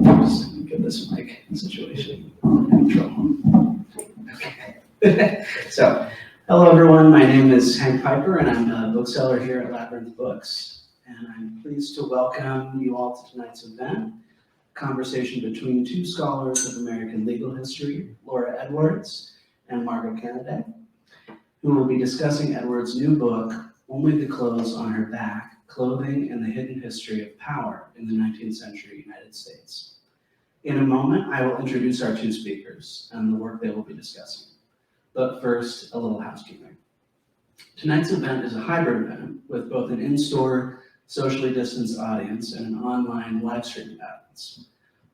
Just get this mic situation in trouble. Okay. So, hello everyone. My name is Hank Piper, and I'm a bookseller here at Labyrinth Books. And I'm pleased to welcome you all to tonight's event, a conversation between two scholars of American legal history, Laura Edwards and Margot Canaday, who will be discussing Edwards' new book, Only the Clothes on Her Back: Clothing and the Hidden History of Power in the 19th Century United States. In a moment, I will introduce our two speakers and the work they will be discussing. But first, a little housekeeping. Tonight's event is a hybrid event with both an in-store, socially distanced audience and an online live stream audience.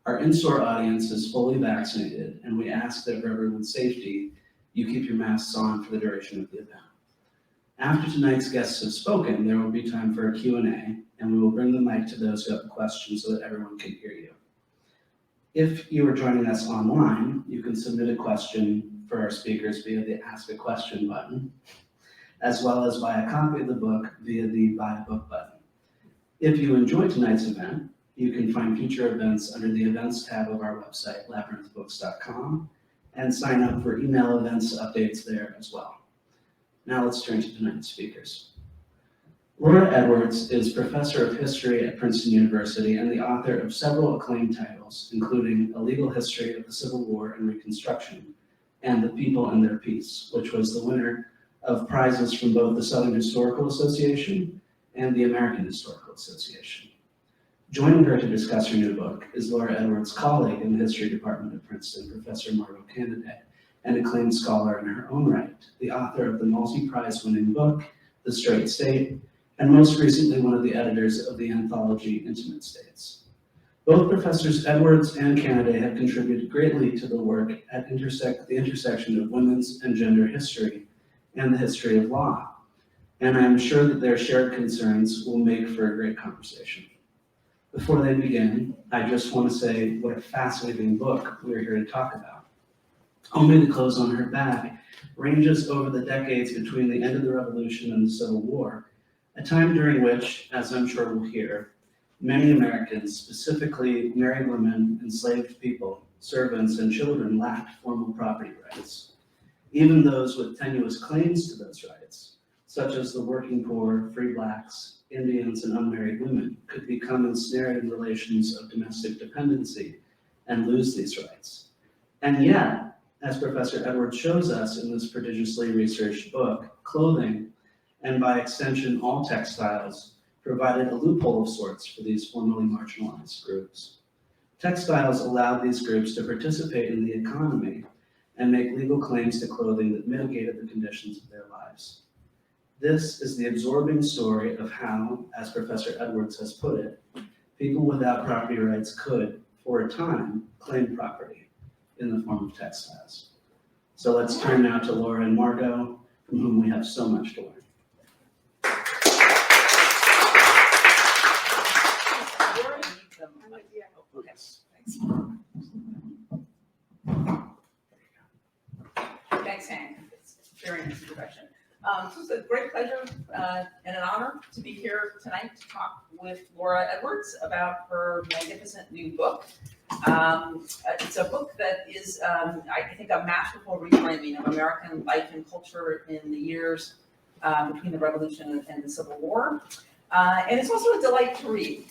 Our in-store audience is fully vaccinated, and we ask that for everyone's safety, you keep your masks on for the duration of the event. After tonight's guests have spoken, there will be time for a Q&A, and we will bring the mic to those who have a question so that everyone can hear you. If you are joining us online, you can submit a question for our speakers via the Ask a Question button, as well as buy a copy of the book via the Buy a Book button. If you enjoyed tonight's event, you can find future events under the Events tab of our website, labyrinthbooks.com, and sign up for email events updates there as well. Now let's turn to tonight's speakers. Laura Edwards is professor of history at Princeton University and the author of several acclaimed titles, including A Legal History of the Civil War and Reconstruction and The People and Their Peace, which was the winner of prizes from both the Southern Historical Association and the American Historical Association. Joining her to discuss her new book is Laura Edwards' colleague in the history department at Princeton, Professor Margot Canaday, an acclaimed scholar in her own right, the author of the multi-prize winning book, The Straight State, and most recently one of the editors of the anthology Intimate States. Both Professors Edwards and Canaday have contributed greatly to the work at the intersection of women's and gender history and the history of law, and I am sure that their shared concerns will make for a great conversation. Before they begin, I just want to say what a fascinating book we're here to talk about. Only the Clothes on Her Back ranges over the decades between the end of the Revolution and the Civil War, a time during which, as I'm sure we'll hear, many Americans, specifically married women, enslaved people, servants, and children lacked formal property rights. Even those with tenuous claims to those rights, such as the working poor, free blacks, Indians, and unmarried women, could become ensnared in relations of domestic dependency and lose these rights. And yet, as Professor Edwards shows us in this prodigiously researched book, clothing, and by extension all textiles, provided a loophole of sorts for these formerly marginalized groups. Textiles allowed these groups to participate in the economy and make legal claims to clothing that mitigated the conditions of their lives. This is the absorbing story of how, as Professor Edwards has put it, people without property rights could, for a time, claim property in the form of textiles. So let's turn now to Laura and Margot, from whom we have so much to learn. Thanks, Hank. It's a very nice introduction. So it's a great pleasure and an honor to be here tonight to talk with Laura Edwards about her magnificent new book. It's a book that is, I think, a masterful reframing of American life and culture in the years between the Revolution and the Civil War. And it's also a delight to read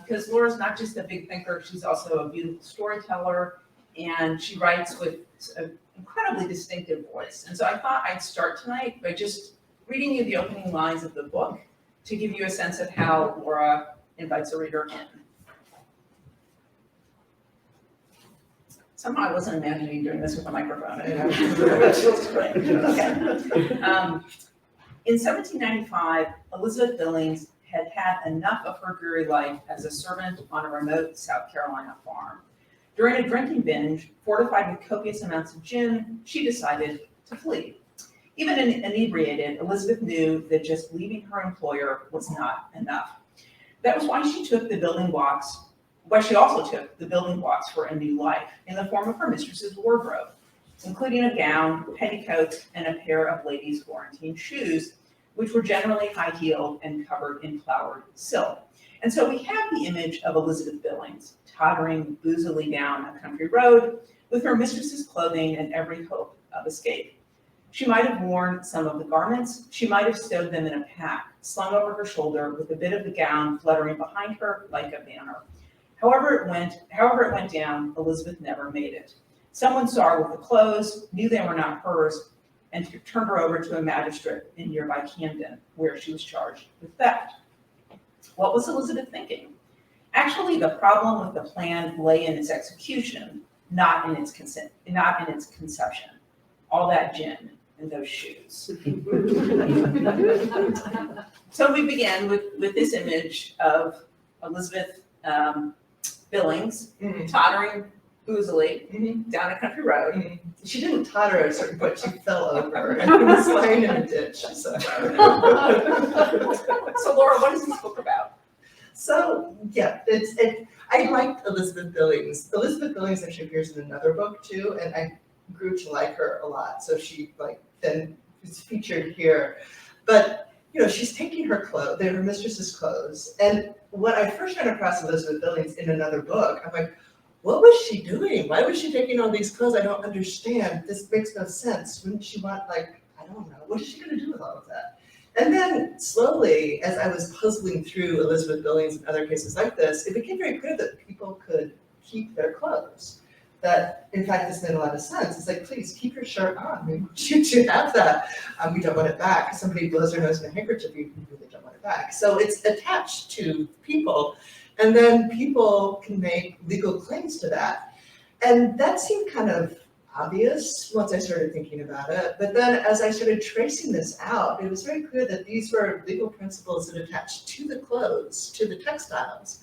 because Laura's not just a big thinker, she's also a beautiful storyteller, and she writes with an incredibly distinctive voice. And so I thought I'd start tonight by just reading you the opening lines of the book to give you a sense of how Laura invites a reader in. Somehow I wasn't imagining doing this with a microphone. It feels great. Okay. In 1795, Elizabeth Billings had had enough of her dreary life as a servant on a remote South Carolina farm. During a drinking binge, fortified with copious amounts of gin, she decided to flee. Even inebriated, Elizabeth knew that just leaving her employer was not enough. That was why she also took the building blocks for a new life in the form of her mistress's wardrobe, including a gown, petticoats, and a pair of ladies' Florentine shoes, which were generally high-heeled and covered in flowered silk. And so we have the image of Elizabeth Billings tottering boozily down a country road with her mistress's clothing and every hope of escape. She might have worn some of the garments, she might have stowed them in a pack, slung over her shoulder with a bit of the gown fluttering behind her like a banner. However it went down, Elizabeth never made it. Someone saw her with the clothes, knew they were not hers, and turned her over to a magistrate in nearby Camden, where she was charged with theft. What was Elizabeth thinking? Actually, the problem with the plan lay in its execution, not in its conception. All that gin and those shoes. So we begin with this image of Elizabeth Billings tottering boozily down a country road. She didn't totter at a certain point, she fell over and was lying in a ditch. So Laura, what is this book about? So yeah, I liked Elizabeth Billings. Elizabeth Billings actually appears in another book too, and I grew to like her a lot. So she then was featured here. But she's taking her clothes, they're her mistress's clothes. And when I first ran across Elizabeth Billings in another book, I'm like, what was she doing? Why was she taking all these clothes? I don't understand. This makes no sense. Wouldn't she want, I don't know, what is she gonna do with all of that? And then slowly, as I was puzzling through Elizabeth Billings and other cases like this, it became very clear that people could keep their clothes. That, in fact, this made a lot of sense. It's like, please keep your shirt on. We want you to have that. We don't want it back. If somebody blows their nose in a handkerchief, you really don't want it back. So it's attached to people. And then people can make legal claims to that. And that seemed kind of obvious once I started thinking about it. But then as I started tracing this out, it was very clear that these were legal principles that attached to the clothes, to the textiles.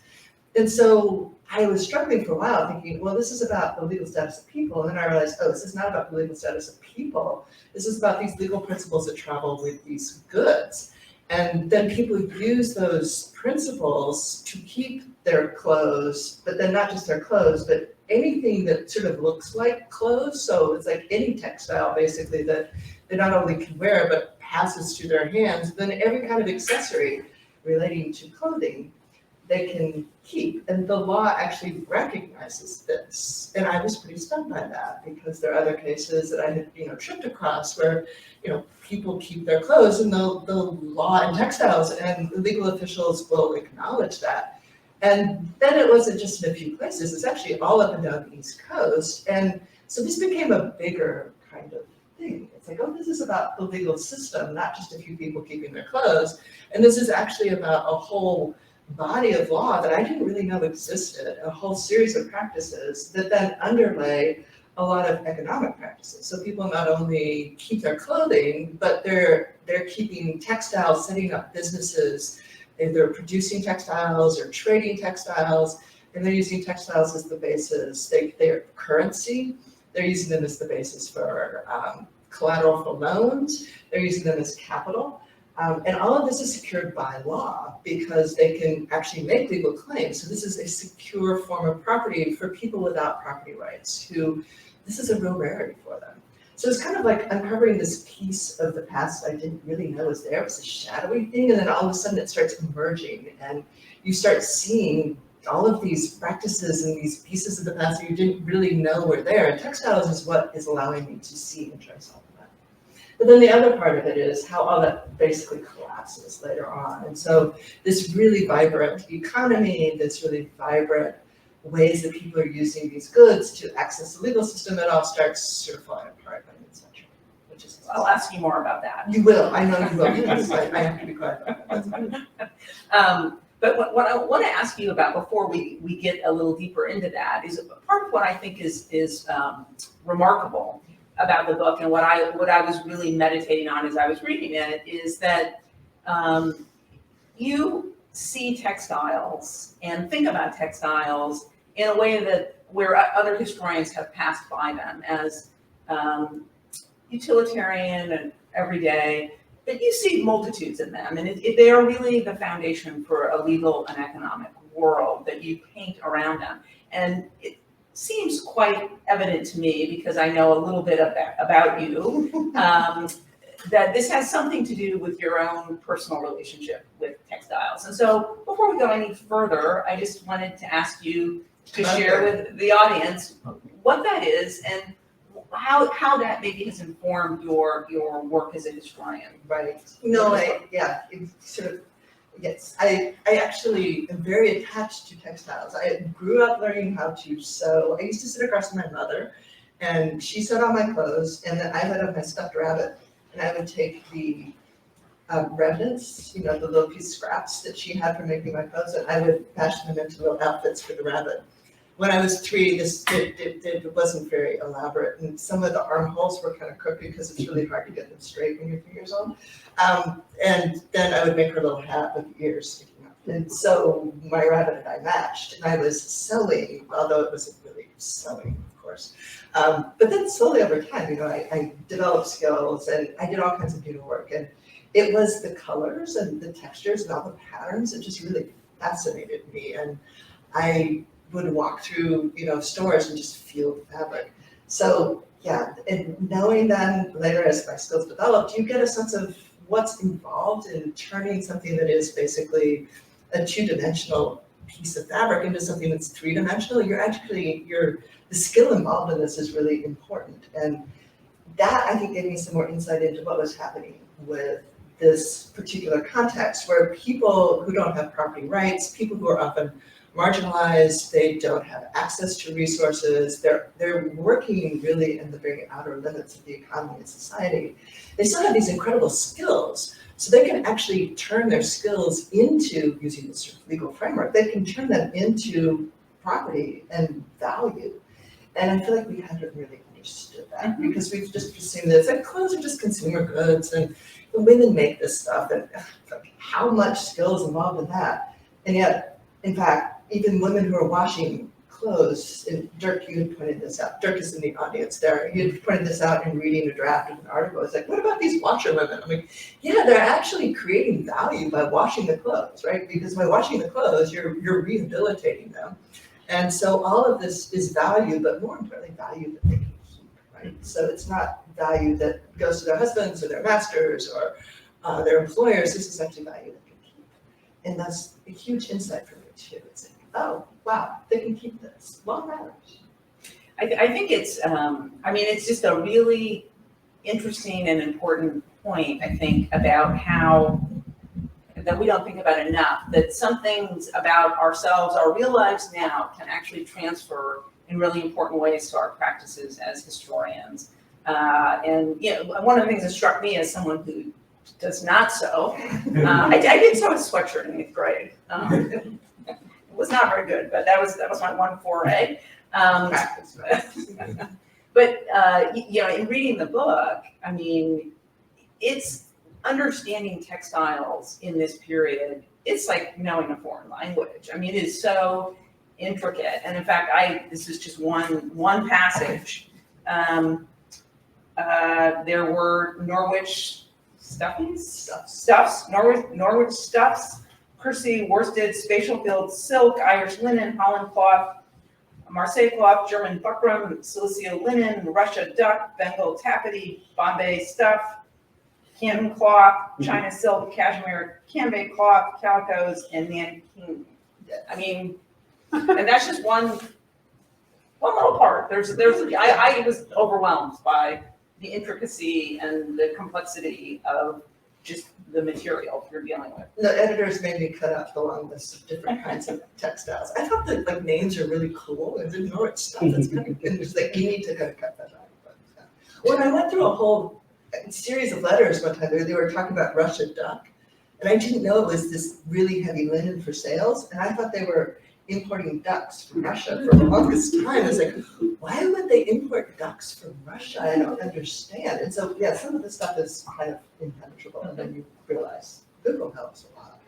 And so I was struggling for a while thinking, well, this is about the legal status of people. And then I realized, oh, this is not about the legal status of people. This is about these legal principles that travel with these goods. And then people use those principles to keep their clothes, but then not just their clothes, but anything that sort of looks like clothes. So it's like any textile basically that they not only can wear, but passes through their hands. Then every kind of accessory relating to clothing they can keep. And the law actually recognizes this. And I was pretty stunned by that because there are other cases that I had, tripped across where, people keep their clothes and the law and textiles and legal officials will acknowledge that. And then it wasn't just in a few places, it's actually all up and down the East Coast. And so this became a bigger kind of thing. It's like, oh, this is about the legal system, not just a few people keeping their clothes. And this is actually about a whole body of law that I didn't really know existed, a whole series of practices that then underlay a lot of economic practices. So people not only keep their clothing, but they're keeping textiles, setting up businesses. They're producing textiles or trading textiles, and they're using textiles as the basis. They're currency. They're using them as the basis for collateral for loans. They're using them as capital. And all of this is secured by law because they can actually make legal claims. So this is a secure form of property for people without property rights who, this is a real rarity for them. So it's kind of like uncovering this piece of the past I didn't really know was there. It was a shadowy thing, and then all of a sudden it starts emerging and you start seeing all of these practices and these pieces of the past that you didn't really know were there. And textiles is what is allowing me to see and trace all of that. But then the other part of it is how all that basically collapses later on. And so this really vibrant economy, this really vibrant ways that people are using these goods to access the legal system, it all starts sort of falling apart by mid-century, which is. I'll ask you more about that. You will, I know you will, because I have to be quiet about that. But what I want to ask you about before we get a little deeper into that is part of what I think is remarkable about the book, and what I was really meditating on as I was reading it is that you see textiles and think about textiles in a way that where other historians have passed by them as utilitarian and everyday, but you see multitudes in them, and they are really the foundation for a legal and economic world that you paint around them. And it seems quite evident to me, because I know a little bit about you, that this has something to do with your own personal relationship with textiles. And so before we go any further, I just wanted to ask you to share with the audience what that is and how that maybe has informed your work as a historian. Right. No, it's sort of, yes, I actually am very attached to textiles. I grew up learning how to sew. I used to sit across from my mother, and she sewed all my clothes, and then I would have my stuffed rabbit, and I would take the remnants, the little piece scraps that she had for making my clothes, and I would fashion them into little outfits for the rabbit. When I was 3, it wasn't very elaborate, and some of the armholes were kind of crooked because it's really hard to get them straight when you're 3 years old. And then I would make her a little hat with ears sticking up. And so my rabbit and I matched, and I was sewing, although it wasn't really sewing, of course. But then slowly over time, I developed skills, and I did all kinds of needlework, and it was the colors and the textures and all the patterns that just really fascinated me. And I would walk through, stores and just feel the fabric. So yeah, and knowing then later as my skills developed, you get a sense of what's involved in turning something that is basically a 2-dimensional piece of fabric into something that's 3-dimensional. The skill involved in this is really important. And that, I think, gave me some more insight into what was happening with this particular context, where people who don't have property rights, people who are often marginalized, they don't have access to resources, they're working really in the very outer limits of the economy and society. They still have these incredible skills, so they can actually turn their skills into, using this sort of legal framework, they can turn them into property and value. And I feel like we haven't really understood that, because we've just assumed that clothes are just consumer goods and the women make this stuff, and how much skill is involved in that? And yet, in fact, even women who are washing clothes, and Dirk, you had pointed this out, Dirk is in the audience there, you had pointed this out in reading a draft of an article. It's like, what about these washer women? I mean, yeah, they're actually creating value by washing the clothes, right? Because by washing the clothes, you're rehabilitating them. And so all of this is value, but more importantly, value that they can keep, right? So it's not value that goes to their husbands or their masters or their employers. This is actually value that they can keep. And that's a huge insight for me too. It's like, oh, wow, they can keep this. Well, it matters. I think it's, it's just a really interesting and important point, I think, about how that we don't think about enough, that some things about ourselves, our real lives now, can actually transfer in really important ways to our practices as historians. And one of the things that struck me as someone who does not sew, I did sew a sweatshirt in 8th grade. It was not very good, but that was my one foray. But in reading the book, it's understanding textiles in this period. It's like knowing a foreign language. It is so intricate. And in fact, this is just one passage. There were Norwich Norwich stuffs, Percy worsted, spatial field silk, Irish linen, Holland cloth, Marseille cloth, German buckram, Silicio linen, Russia duck, Bengal taffety, Bombay stuff, Canton cloth, China silk, cashmere, Cambay cloth, calicos, and nanking. And that's just one little part. I was overwhelmed by the intricacy and the complexity of just the material you're dealing with. The editors made me cut out the long list of different kinds of textiles. I thought that names are really cool. I didn't know it's stuff that's kind of, and it's like, you need to kind of cut that out. But, when I went through a whole series of letters one time, they were talking about Russia duck, and I didn't know it was this really heavy linen for sales, and I thought they were importing ducks from Russia for the longest time. It's like, why would they import ducks from Russia? I don't understand. And so, yeah, some of the stuff is kind of impenetrable, and then you realize Google helps a lot.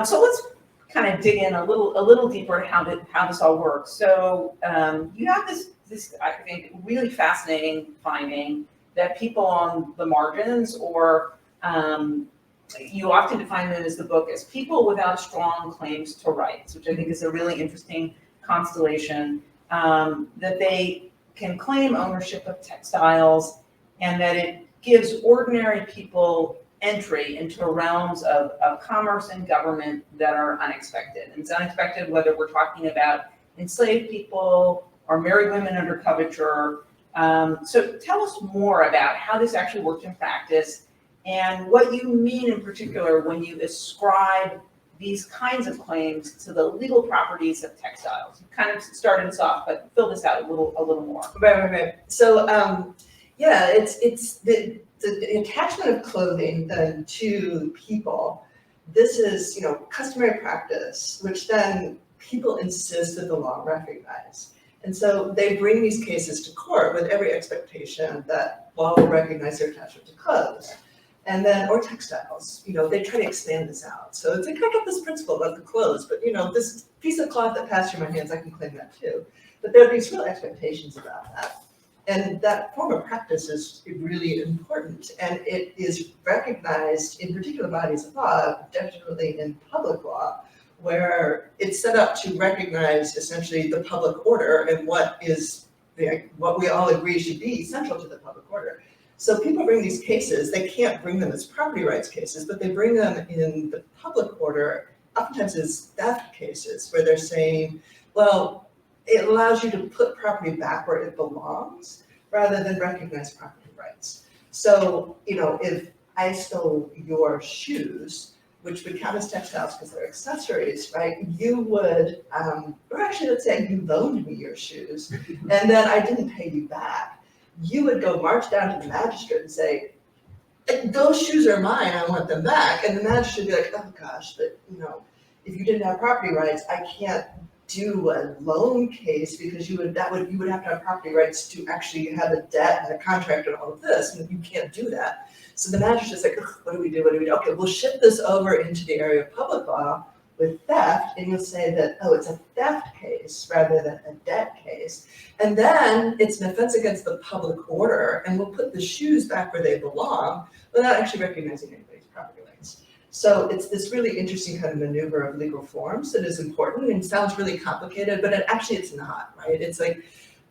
So let's kind of dig in a little deeper how this all works. So you have this I think really fascinating finding that people on the margins, or you often define them as the book as people without strong claims to rights, which I think is a really interesting constellation, that they can claim ownership of textiles, and that it gives ordinary people entry into realms of commerce and government that are unexpected. And it's unexpected whether we're talking about enslaved people or married women under coverture. So tell us more about how this actually worked in practice and what you mean in particular when you ascribe these kinds of claims to the legal properties of textiles. You kind of started us off, but fill this out a little more. Right. So, yeah, it's the attachment of clothing then to people. This is, customary practice, which then people insist that the law recognize. And so they bring these cases to court with every expectation that law will recognize their attachment to clothes. And then, or textiles, they try to expand this out. So it's like, I got this principle about the clothes, but this piece of cloth that passed through my hands, I can claim that too. But there are these real expectations about that. And that form of practice is really important. And it is recognized in particular bodies of law, definitely in public law, where it's set up to recognize essentially the public order and what we all agree should be central to the public order. So people bring these cases, they can't bring them as property rights cases, but they bring them in the public order, oftentimes as theft cases, where they're saying, well, it allows you to put property back where it belongs rather than recognize property rights. So, if I stole your shoes, which would count as textiles because they're accessories, right? You would, or actually let's say you loaned me your shoes and then I didn't pay you back. You would go march down to the magistrate and say, those shoes are mine, I want them back. And the magistrate would be like, oh gosh, but if you didn't have property rights, I can't do a loan case because you would have to have property rights to actually have a debt and a contract and all of this, and you can't do that. So the magistrate's like, what do we do? Okay, we'll shift this over into the area of public law with theft, and you'll say that, it's a theft case rather than a debt case. And then it's an offense against the public order, and we'll put the shoes back where they belong without actually recognizing anybody's property rights. So it's this really interesting kind of maneuver of legal forms that is important and sounds really complicated, but it's not, right? It's like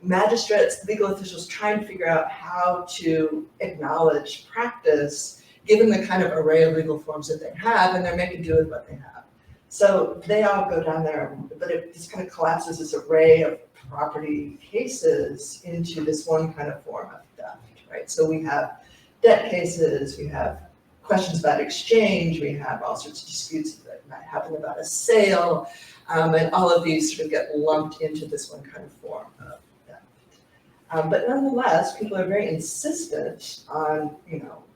magistrates, legal officials trying to figure out how to acknowledge practice given the kind of array of legal forms that they have, and they're making do with what they have. So they all go down there, but it just kind of collapses this array of property cases into this one kind of form of theft, right? So we have debt cases, we have questions about exchange, we have all sorts of disputes that might happen about a sale, and all of these sort of get lumped into this one kind of form of theft. But nonetheless, people are very insistent on,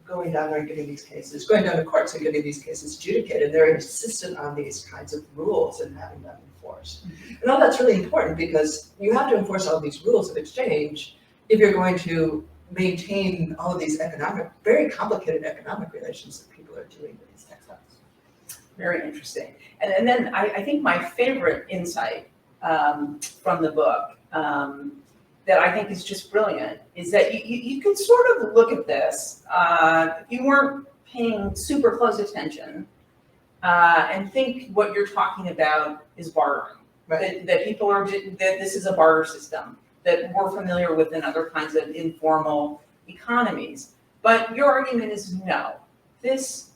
going down there and getting these cases, going down to courts and getting these cases adjudicated. They're insistent on these kinds of rules and having them enforced. And all that's really important because you have to enforce all these rules of exchange if you're going to maintain all of these very complicated economic relations that people are doing with these textiles. Very interesting. And then I think my favorite insight from the book that I think is just brilliant is that you can sort of look at this, if you weren't paying super close attention, and think what you're talking about is bartering. Right. That people are, that this is a barter system that we're familiar with in other kinds of informal economies. But your argument is no, this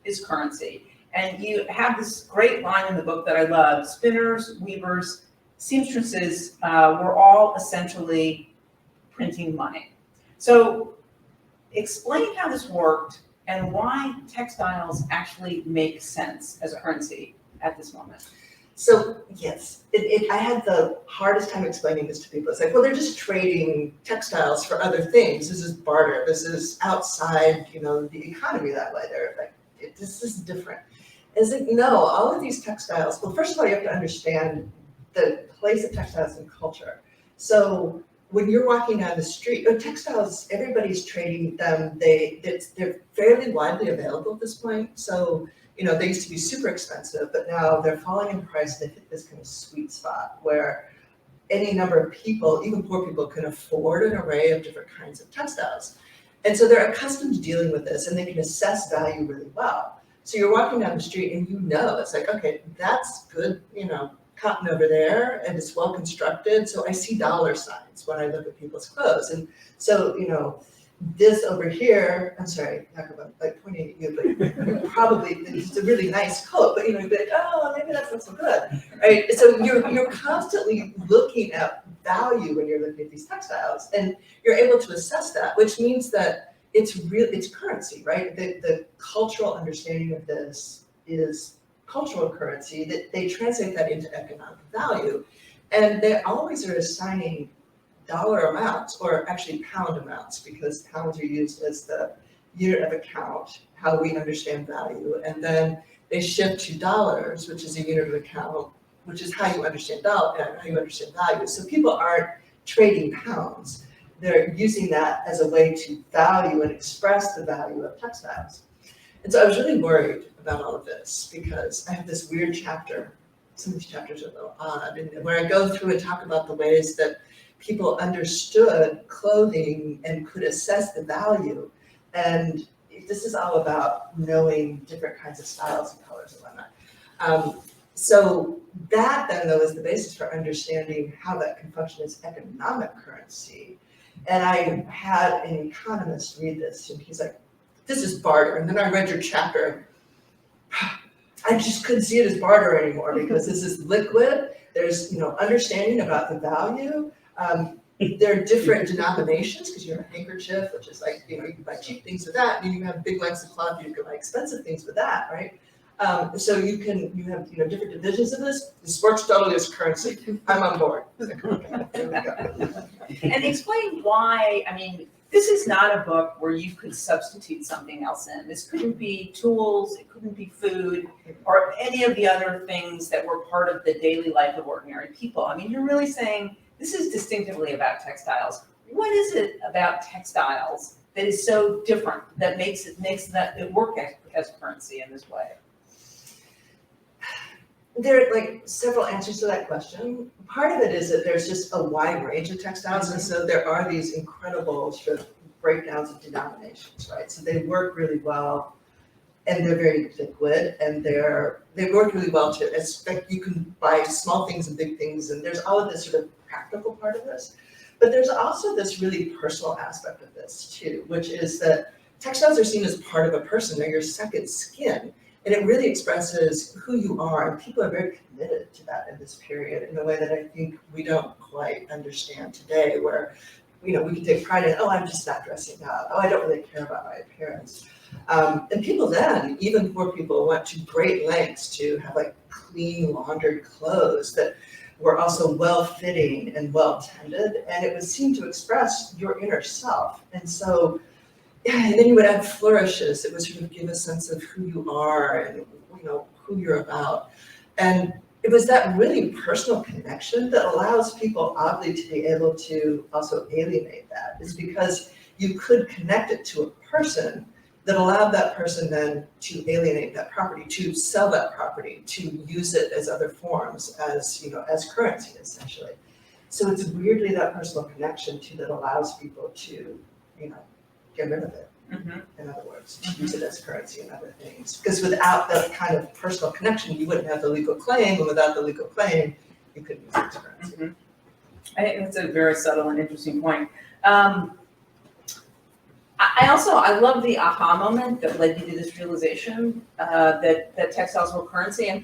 is currency. And you have this great line in the book that I love: spinners, weavers, seamstresses were all essentially printing money. So explain how this worked and why textiles actually make sense as a currency at this moment. So yes, I had the hardest time explaining this to people. It's like, well, they're just trading textiles for other things. This is barter. This is outside, the economy that way. They're like, this is different. It's like, no, all of these textiles, well, first of all, you have to understand the place of textiles in culture. So when you're walking down the street, textiles, everybody's trading them. They're fairly widely available at this point. So, they used to be super expensive, but now they're falling in price. They hit this kind of sweet spot where any number of people, even poor people, can afford an array of different kinds of textiles. And so they're accustomed to dealing with this, and they can assess value really well. So you're walking down the street and it's like, okay, that's good, cotton over there, and it's well constructed. So I see dollar signs when I look at people's clothes. And so, this over here, I'm sorry, Jacob, I'm like pointing at you, but probably it's a really nice coat, but you'd be like, oh, maybe that's not so good, right? So you're constantly looking at value when you're looking at these textiles, and you're able to assess that, which means that it's currency, right? The cultural understanding of this is cultural currency, that they translate that into economic value, and they always are assigning dollar amounts, or actually pound amounts, because pounds are used as the unit of account, how we understand value, and then they shift to dollars, which is a unit of account, which is how you understand how you understand value. So people aren't trading pounds, they're using that as a way to value and express the value of textiles. And so I was really worried about all of this, because I have this weird chapter, some of these chapters are a little odd, and where I go through and talk about the ways that people understood clothing and could assess the value. And this is all about knowing different kinds of styles and colors and whatnot. So that then, though, is the basis for understanding how that can function as economic currency. And I had an economist read this, and he's like, this is barter. And then I read your chapter. I just couldn't see it as barter anymore, because this is liquid. There's, understanding about the value. There are different denominations, because you have a handkerchief, which is like, you can buy cheap things with that, and you have big lengths of cloth, you can buy expensive things with that, right? So you have, different divisions of this. This works totally as currency. I'm on board. Okay, there we go. And explain why, this is not a book where you could substitute something else in. This couldn't be tools, it couldn't be food, or any of the other things that were part of the daily life of ordinary people. You're really saying, this is distinctively about textiles. What is it about textiles that is so different, that makes it work as currency in this way? There are several answers to that question. Part of it is that there's just a wide range of textiles, and so there are these incredible sort of breakdowns of denominations, right? So they work really well, and they're very liquid, and they work really well to expect. You can buy small things and big things, and there's all of this sort of practical part of this. But there's also this really personal aspect of this too, which is that textiles are seen as part of a person. They're your second skin. And it really expresses who you are, and people are very committed to that in this period in a way that I think we don't quite understand today, where, we can take pride in, I'm just not dressing up, I don't really care about my appearance. And people then, even poor people, went to great lengths to have clean laundered clothes that were also well-fitting and well-tended, and it was seen to express your inner self. And so, and then you would add flourishes. It would sort of give a sense of who you are and who you're about. And it was that really personal connection that allows people oddly to be able to also alienate that. Is because you could connect it to a person that allowed that person then to alienate that property, to sell that property, to use it as other forms, as currency essentially. So it's weirdly that personal connection too that allows people to, get rid of it, in other words, to use it as currency and other things. Because without that kind of personal connection, you wouldn't have the legal claim, and without the legal claim, you couldn't use it as currency. I think that's a very subtle and interesting point. I love the aha moment that led you to this realization that textiles were currency, and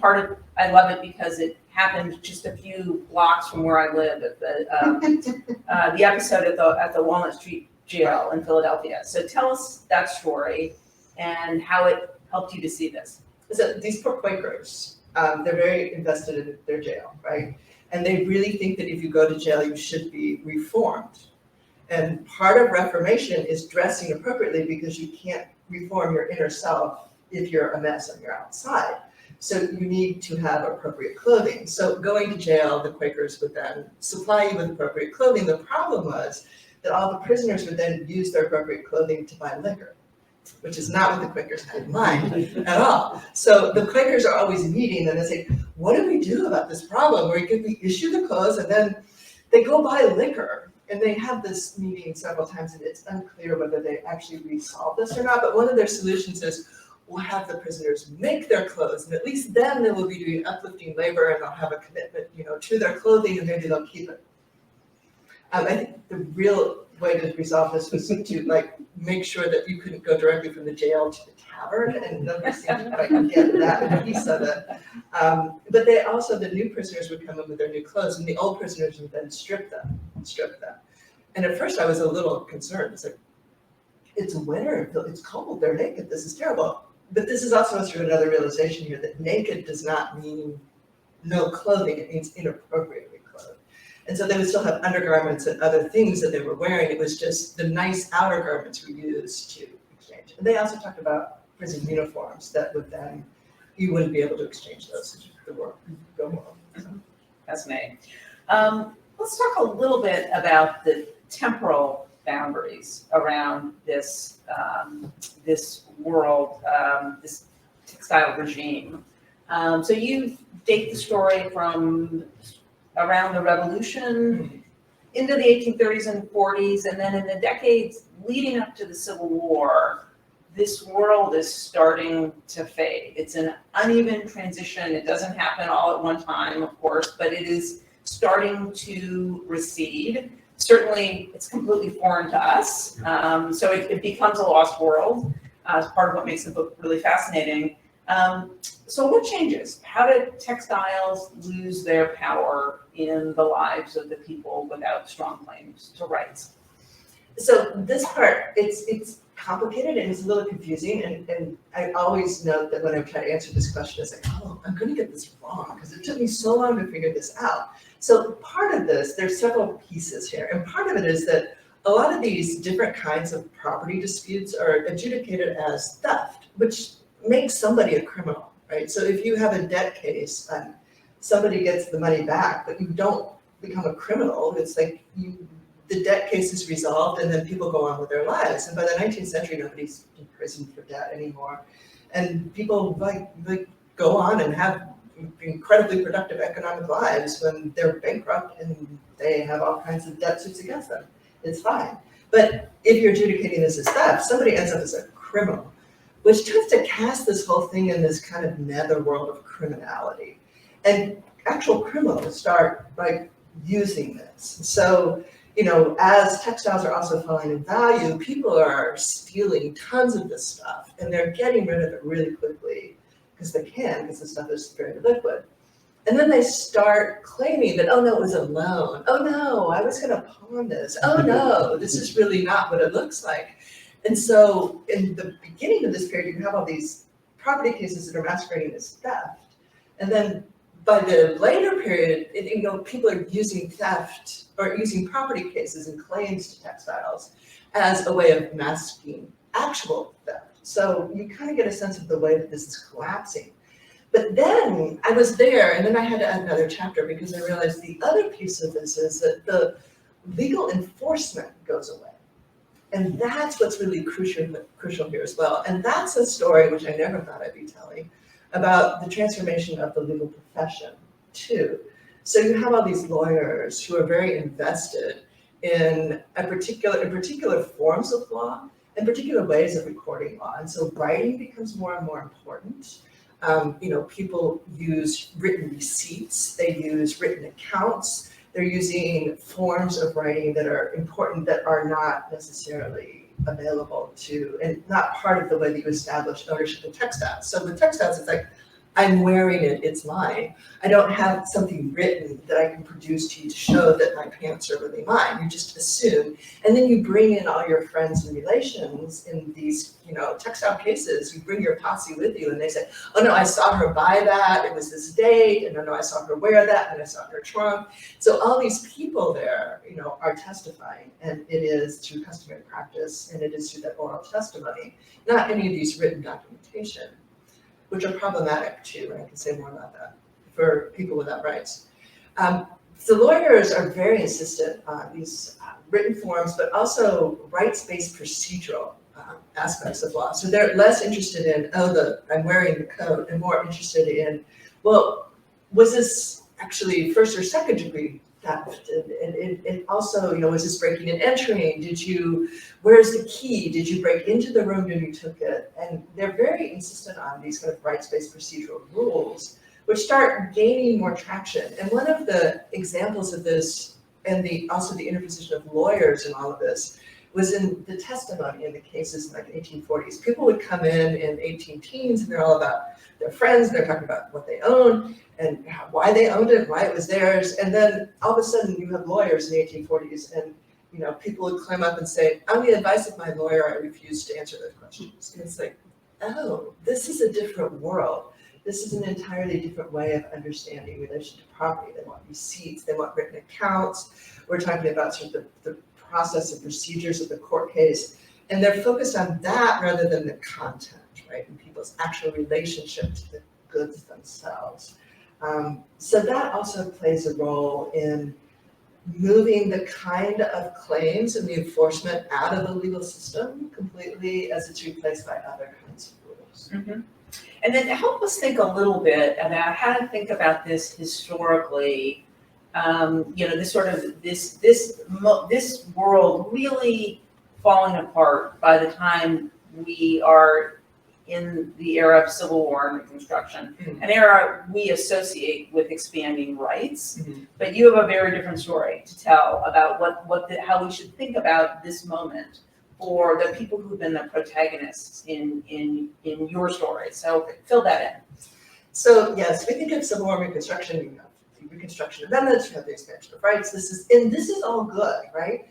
I love it because it happened just a few blocks from where I live at the episode at the Walnut Street jail in Philadelphia. So tell us that story and how it helped you to see this. So these poor Quakers, they're very invested in their jail, right? And they really think that if you go to jail, you should be reformed. And part of reformation is dressing appropriately, because you can't reform your inner self if you're a mess on your outside. So you need to have appropriate clothing. So going to jail, the Quakers would then supply you with appropriate clothing. The problem was that all the prisoners would then use their appropriate clothing to buy liquor, which is not what the Quakers had in mind at all. So the Quakers are always meeting, and they say, what do we do about this problem? Where we issue the clothes, and then they go buy liquor. And they have this meeting several times, and it's unclear whether they actually resolve this or not. But one of their solutions is, we'll have the prisoners make their clothes, and at least then they will be doing uplifting labor, and they'll have a commitment, to their clothing, and maybe they'll keep it. I think the real way to resolve this was to make sure that you couldn't go directly from the jail to the tavern, and nobody seemed to quite get that piece of it. But they also, the new prisoners would come in with their new clothes, and the old prisoners would then strip them. And at first I was a little concerned. It's like, it's winter, it's cold, they're naked, this is terrible. But this is also sort of another realization here that naked does not mean no clothing, it means inappropriately clothed. And so they would still have undergarments and other things that they were wearing. It was just the nice outer garments were used to exchange. And they also talked about prison uniforms that would then, you wouldn't be able to exchange those the world. Fascinating. Let's talk a little bit about the temporal boundaries around this this world, this textile regime. So you date the story from around the Revolution into the 1830s and 40s, and then in the decades leading up to the Civil War, this world is starting to fade. It's an uneven transition. It doesn't happen all at one time, of course, but it is starting to recede. Certainly, it's completely foreign to us, so it becomes a lost world as part of what makes the book really fascinating. So what changes? How did textiles lose their power in the lives of the people without strong claims to rights? So this part, it's complicated and it's a little confusing, and I always note that when I try to answer this question, it's like, oh, I'm going to get this wrong because it took me so long to figure this out. So part of this, there's several pieces here, and part of it is that a lot of these different kinds of property disputes are adjudicated as theft, which makes somebody a criminal, right? So if you have a debt case and somebody gets the money back, but you don't become a criminal, it's like the debt case is resolved and then people go on with their lives. And by the 19th century, nobody's in prison for debt anymore. And people like go on and have incredibly productive economic lives when they're bankrupt and they have all kinds of debt suits against them. It's fine. But if you're adjudicating this as theft, somebody ends up as a criminal, which tends to cast this whole thing in this kind of netherworld of criminality. And actual criminals start like using this. So, you know, as textiles are also falling in value, people are stealing tons of this stuff and they're getting rid of it really quickly because they can, because the stuff is very liquid. And then they start claiming that, oh no, it was a loan. Oh no, I was gonna pawn this. Oh no, this is really not what it looks like. And so in the beginning of this period, you have all these property cases that are masquerading as theft. And then by the later period, you know, people are using theft or using property cases and claims to textiles as a way of masking actual theft. So you kind of get a sense of the way that this is collapsing. But then I was there, and then I had to add another chapter because I realized the other piece of this is that the legal enforcement goes away. And that's what's really crucial here as well. And that's a story which I never thought I'd be telling about the transformation of the legal profession too. So you have all these lawyers who are very invested in particular forms of law and particular ways of recording law. And so writing becomes more and more important. You know, people use written receipts, they use written accounts, they're using forms of writing that are important that are not necessarily available to, and not part of the way that you establish ownership in textiles. So with textiles, it's like, I'm wearing it, it's mine. I don't have something written that I can produce to you to show that my pants are really mine. You just assume. And then you bring in all your friends and relations in these, you know, textile cases. You bring your posse with you and they say, oh no, I saw her buy that, it was this date, and oh no, I saw her wear that, and I saw her trunk. So all these people there, you know, are testifying, and it is through customary practice, and it is through that oral testimony, not any of these written documentation, which are problematic too, and I can say more about that for people without rights. The lawyers are very insistent on these written forms, but also rights-based procedural aspects of law. So they're less interested in, I'm wearing the coat, and more interested in, well, was this actually first or second degree theft? And also, you know, was this breaking and entering? Where's the key? Did you break into the room when you took it? And they're very insistent on these kind of rights-based procedural rules, which start gaining more traction. And one of the examples of this, and also the interposition of lawyers in all of this, was in the testimony in the cases in like the 1840s. People would come in 18 teens, and they're all about their friends, they're talking about what they own, and why they owned it, why it was theirs, and then all of a sudden you have lawyers in the 1840s, and people would climb up and say, on the advice of my lawyer, I refuse to answer those questions. And it's like, oh, this is a different world. This is an entirely different way of understanding relation to property. They want receipts, they want written accounts. We're talking about sort of the process and procedures of the court case, and they're focused on that rather than the content, right? And people's actual relationship to the goods themselves. So that also plays a role in moving the kind of claims and the enforcement out of the legal system completely as it's replaced by other kinds of rules. Mm-hmm. And then help us think a little bit about how to think about this historically. This sort of this world really falling apart by the time we are in the era of Civil War and Reconstruction, an era we associate with expanding rights. But you have a very different story to tell about how we should think about this moment for the people who've been the protagonists in your story. So fill that in. So yes, we think of Civil War and Reconstruction, you have the Reconstruction amendments, you have the expansion of rights. This is all good, right?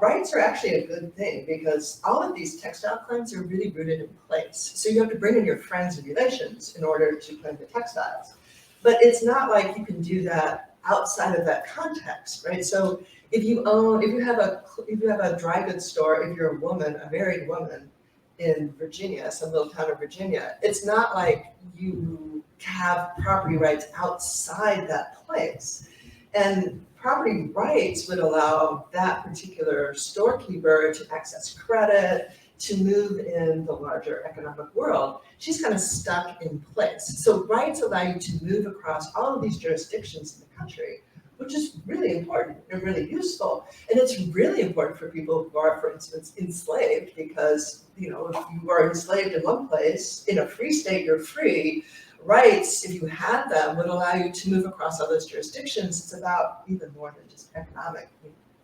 Rights are actually a good thing because all of these textile claims are really rooted in place. So you have to bring in your friends and relations in order to claim the textiles. But it's not like you can do that outside of that context, right? So if you have a dry goods store, if you're a woman, a married woman in Virginia, some little town of Virginia, it's not like you have property rights outside that place. And property rights would allow that particular storekeeper to access credit, to move in the larger economic world. She's kind of stuck in place. So rights allow you to move across all of these jurisdictions in the country, which is really important and really useful. And it's really important for people who are, for instance, enslaved, because if you are enslaved in one place, in a free state, you're free. Rights, if you had them, would allow you to move across all those jurisdictions. It's about even more than just economic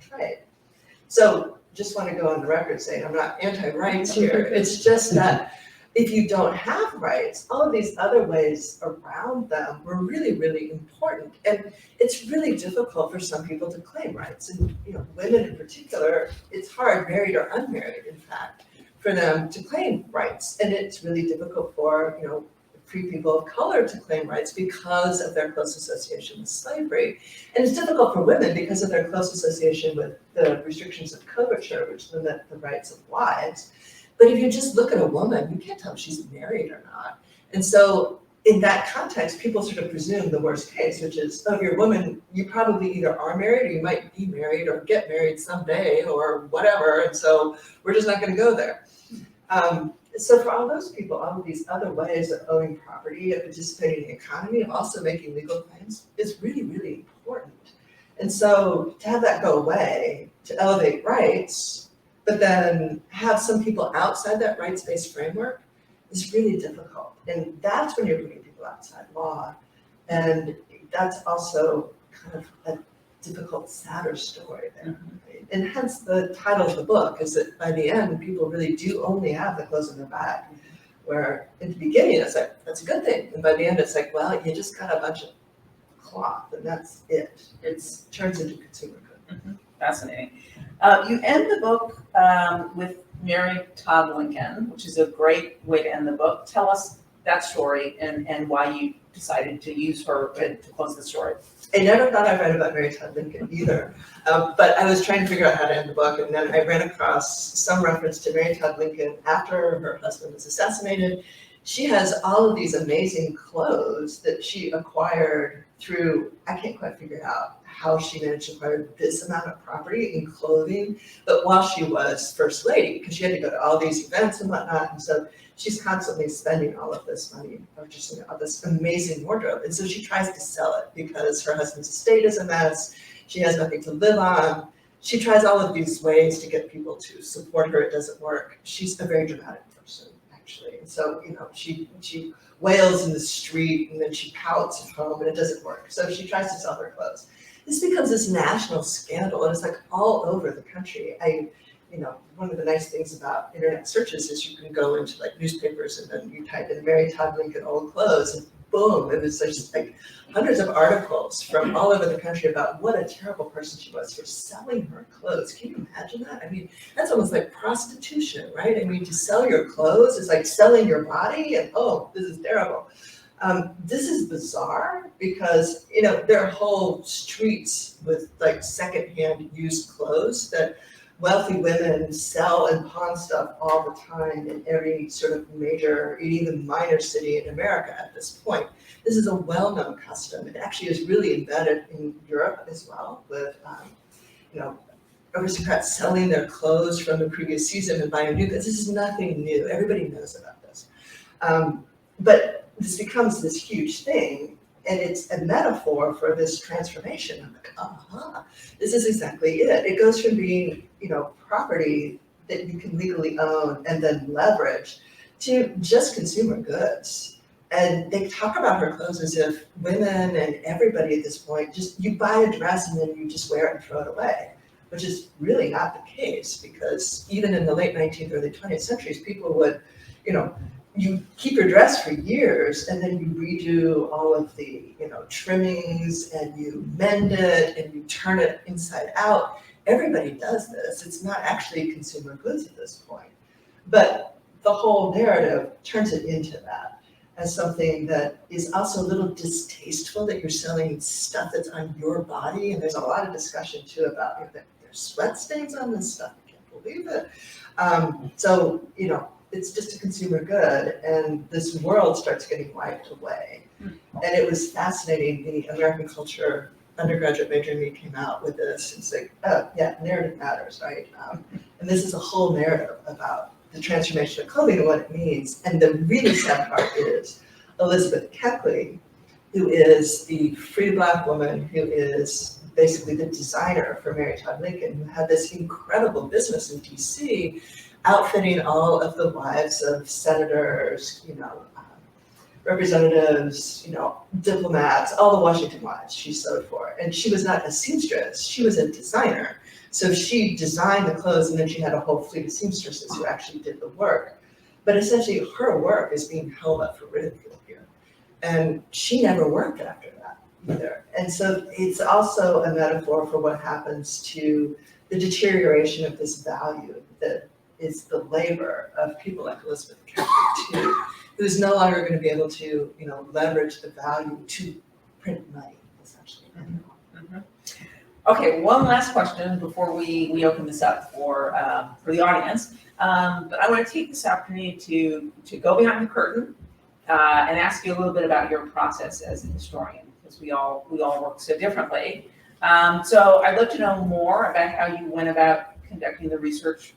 trade. So just want to go on the record saying I'm not anti-rights here. It's just that if you don't have rights, all of these other ways around them were really, really important. And it's really difficult for some people to claim rights. And women in particular, it's hard, married or unmarried, in fact, for them to claim rights. And it's really difficult for, free people of color to claim rights because of their close association with slavery. And it's difficult for women because of their close association with the restrictions of coverture, which limit the rights of wives. But if you just look at a woman, you can't tell if she's married or not. And so in that context, people sort of presume the worst case, which is, oh, if you're a woman, you probably either are married or you might be married or get married someday or whatever. And so we're just not going to go there. So for all those people, all of these other ways of owning property, of participating in the economy, of also making legal claims is really, really important. And so to have that go away, to elevate rights, but then have some people outside that rights-based framework is really difficult. And that's when you're putting people outside law. And that's also kind of a difficult, sadder story there. Right? And hence the title of the book is that by the end, people really do only have the clothes on their back. Where in the beginning, it's like, that's a good thing. And by the end, it's like, well, you just got a bunch of cloth and that's it. It turns into consumer good. Fascinating. You end the book with Mary Todd Lincoln, which is a great way to end the book. Tell us that story and why you decided to use her to close the story. I never thought I'd write about Mary Todd Lincoln either, but I was trying to figure out how to end the book, and then I ran across some reference to Mary Todd Lincoln after her husband was assassinated. She has all of these amazing clothes that she acquired through, I can't quite figure out how she managed to acquire this amount of property in clothing, but while she was First Lady, because she had to go to all these events and whatnot, and so she's constantly spending all of this money purchasing all this amazing wardrobe. And so she tries to sell it because her husband's estate is a mess. She has nothing to live on. She tries all of these ways to get people to support her. It doesn't work. She's a very dramatic person, actually. And so, she wails in the street and then she pouts at home and it doesn't work. So she tries to sell her clothes. This becomes this national scandal and it's like all over the country. one of the nice things about internet searches is you can go into like newspapers and then you type in Mary Todd Lincoln old clothes and boom, it was just like hundreds of articles from all over the country about what a terrible person she was for selling her clothes. Can you imagine that? I mean, that's almost like prostitution, right? I mean, to sell your clothes is like selling your body, and oh, this is terrible. This is bizarre because, there are whole streets with like secondhand used clothes that wealthy women sell and pawn stuff all the time in every sort of major, even minor city in America at this point. This is a well-known custom. It actually is really embedded in Europe as well with, aristocrats selling their clothes from the previous season and buying new goods. This is nothing new. Everybody knows about this. But this becomes this huge thing, and it's a metaphor for this transformation. I'm like, this is exactly it. It goes from being, property that you can legally own and then leverage to just consumer goods. And they talk about her clothes as if women and everybody at this point, you buy a dress and then you just wear it and throw it away, which is really not the case, because even in the late 19th, early 20th centuries, people would, you keep your dress for years and then you redo all of the, trimmings, and you mend it and you turn it inside out. Everybody does this. It's not actually consumer goods at this point. But the whole narrative turns it into that as something that is also a little distasteful, that you're selling stuff that's on your body. And there's a lot of discussion too about that there's sweat stains on this stuff. I can't believe it. It's just a consumer good, and this world starts getting wiped away. And it was fascinating. The American culture undergraduate major in me came out with this. It's like, narrative matters, right? And this is a whole narrative about the transformation of clothing and what it means. And the really sad part is Elizabeth Keckley, who is the free Black woman who is basically the designer for Mary Todd Lincoln, who had this incredible business in DC, outfitting all of the wives of senators, representatives, diplomats, all the Washington wives she sewed for. And she was not a seamstress, she was a designer. So she designed the clothes, and then she had a whole fleet of seamstresses who actually did the work. But essentially her work is being held up for ridicule here. And she never worked after that either. And so it's also a metaphor for what happens to the deterioration of this value that is the labor of people like Elizabeth Keckley too, who's no longer going to be able to, leverage the value to print money, essentially. Mm-hmm. Okay, one last question before we open this up for the audience. But I want to take this opportunity to go behind the curtain and ask you a little bit about your process as a historian, because we all work so differently. So I'd love to know more about how you went about conducting the research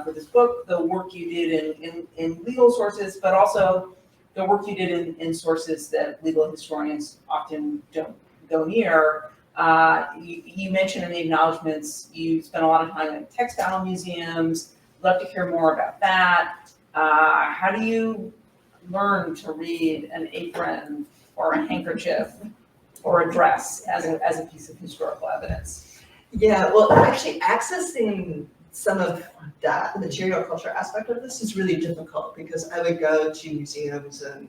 for this book, the work you did in legal sources, but also the work you did in sources that legal historians often don't go near. You mentioned in the acknowledgements you spent a lot of time in textile museums. Love to hear more about that. How do you learn to read an apron or a handkerchief or a dress as a piece of historical evidence? Yeah, well, actually accessing some of that, the material culture aspect of this, is really difficult, because I would go to museums and,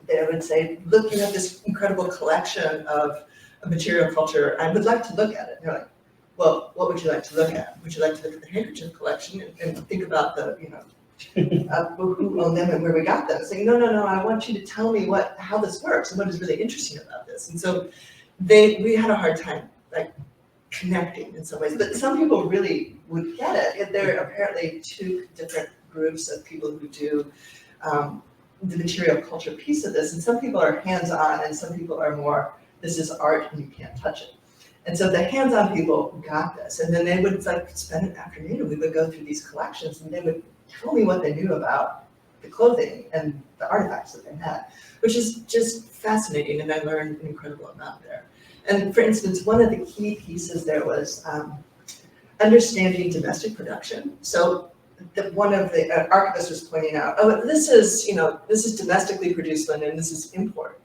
they would say, look, you have this incredible collection of material culture. I would like to look at it. And you're like, well, what would you like to look at? Would you like to look at the handkerchief collection and think about the, who owned them and where we got them? Saying, no, I want you to tell me how this works and what is really interesting about this. And so we had a hard time, connecting in some ways, but some people really would get it. There are apparently two different groups of people who do the material culture piece of this, and some people are hands-on and some people are more, this is art and you can't touch it. And so the hands-on people got this, and then they would spend an afternoon and we would go through these collections and they would tell me what they knew about the clothing and the artifacts that they had, which is just fascinating, and I learned an incredible amount there. And for instance, one of the key pieces there was understanding domestic production. So one of the archivists was pointing out, this is domestically produced linen, this is import.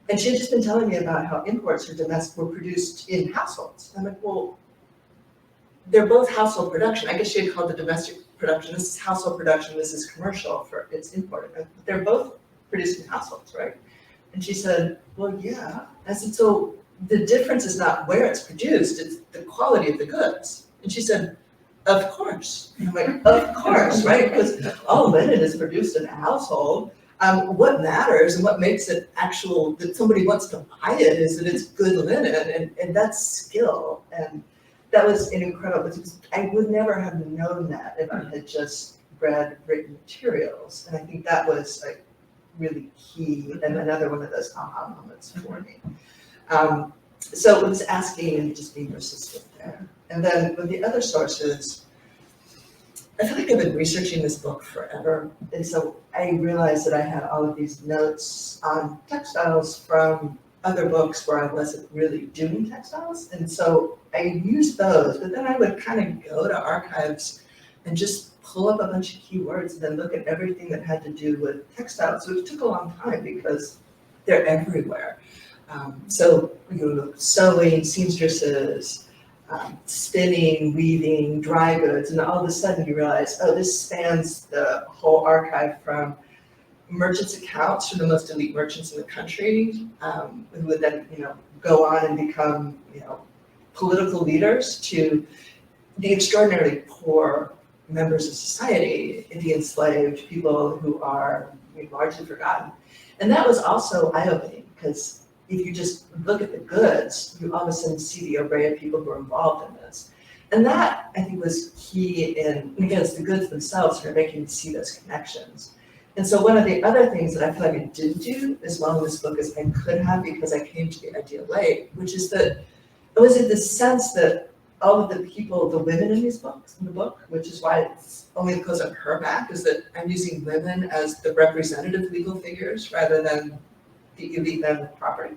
And she had just been telling me about how imports were produced in households. I'm like, well, they're both household production. I guess she had called the domestic production, this is household production, this is commercial for it's imported. But they're both produced in households, right? And she said, well, yeah. I said, so the difference is not where it's produced, it's the quality of the goods. And she said, of course. And I'm like, of course, right? Because all linen is produced in a household. What matters and what makes it actual, that somebody wants to buy it is that it's good linen and that's skill. And that was an incredible, I would never have known that if I had just read written materials. And I think that was like really key and another one of those aha moments for me. So it was asking and just being persistent there. And then with the other sources, I feel like I've been researching this book forever. And so I realized that I had all of these notes on textiles from other books where I wasn't really doing textiles. And so I used those, but then I would kind of go to archives and just pull up a bunch of keywords and then look at everything that had to do with textiles, which took a long time because they're everywhere. So you know, sewing, seamstresses, spinning, weaving, dry goods, and all of a sudden you realize, oh, this spans the whole archive from merchants' accounts from the most elite merchants in the country, who would then, you know, go on and become, you know, political leaders, to the extraordinarily poor members of society, the enslaved, people who are largely forgotten. And that was also eye-opening, because if you just look at the goods, you all of a sudden see the array of people who are involved in this. And that, I think, was key in, again, it's the goods themselves that are making me see those connections. And so one of the other things that I feel like I didn't do as well in this book as I could have, because I came to the idea late, which is that it was in the sense that all of the people, the women in these books, in the book, which is why it's only because of her back, is that I'm using women as the representative legal figures rather than the elite men with property.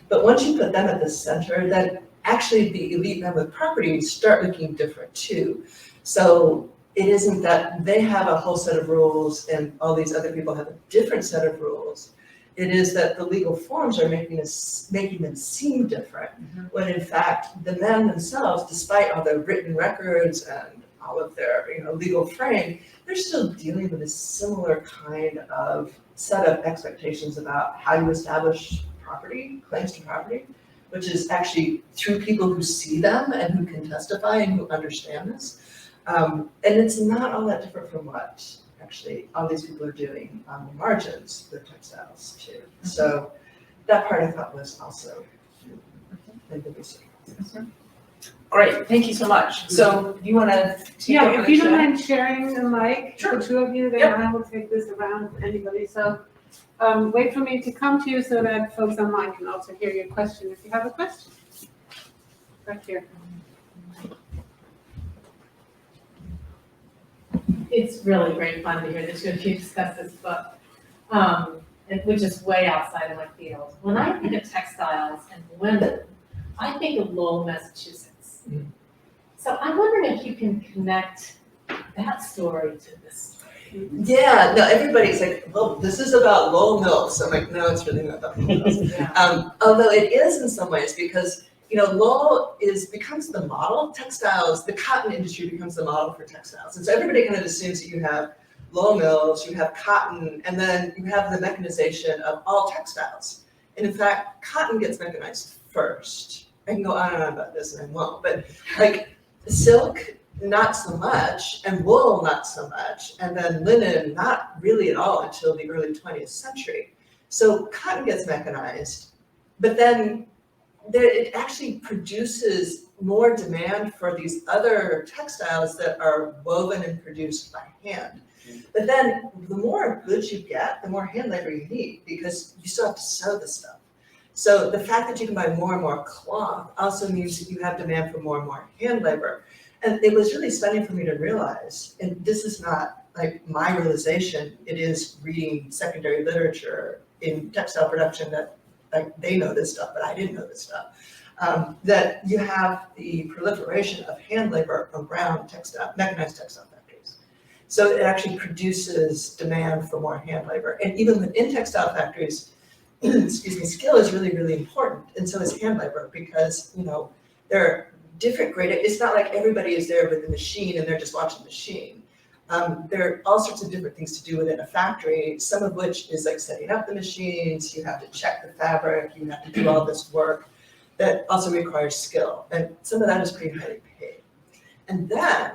But once you put them at the center, then actually the elite men with property start looking different too. So it isn't that they have a whole set of rules and all these other people have a different set of rules. It is that the legal forms are making them seem different, when in fact the men themselves, despite all their written records and all of their, you know, legal frame, they're still dealing with a similar kind of set of expectations about how you establish property, claims to property, which is actually through people who see them and who can testify and who understand this. And it's not all that different from what actually all these people are doing on the margins with textiles too. So that part I thought was also in the research. Great, thank you so much. So you want to take Yeah, over if the you don't show? mind sharing the mic, Sure. the two of you, then Yep. I will take this around with anybody. So wait for me to come to you so that folks online can also hear your question if you have a question. Right here. It's really great fun to hear the two of you discuss this book, which is way outside of my field. When I think of textiles and women, I think of Lowell, Massachusetts. So I'm wondering if you can connect that story to this story. Yeah, no, everybody's like, well, this is about Lowell Mills. I'm like, no, it's really not about Lowell Mills. Yeah. Although it is in some ways, because you know, Lowell becomes the model. Textiles, the cotton industry becomes the model for textiles. And so everybody kind of assumes that you have Lowell Mills, you have cotton, and then you have the mechanization of all textiles. And in fact, cotton gets mechanized first. I can go on and on about this and I won't, but like silk, not so much, and wool, not so much, and then linen, not really at all until the early 20th century. So cotton gets mechanized, but then it actually produces more demand for these other textiles that are woven and produced by hand. But then the more goods you get, the more hand labor you need, because you still have to sew the stuff. So the fact that you can buy more and more cloth also means that you have demand for more and more hand labor. And it was really stunning for me to realize, and this is not like my realization, it is reading secondary literature in textile production that like they know this stuff, but I didn't know this stuff, that you have the proliferation of hand labor around mechanized textile factories. So it actually produces demand for more hand labor. And even within textile factories, excuse me, skill is really, really important. And so is hand labor, because, you know, different grade. It's not like everybody is there with the machine and they're just watching the machine. There are all sorts of different things to do within a factory, some of which is like setting up the machines, you have to check the fabric, you have to do all this work that also requires skill. And some of that is pretty highly paid. And then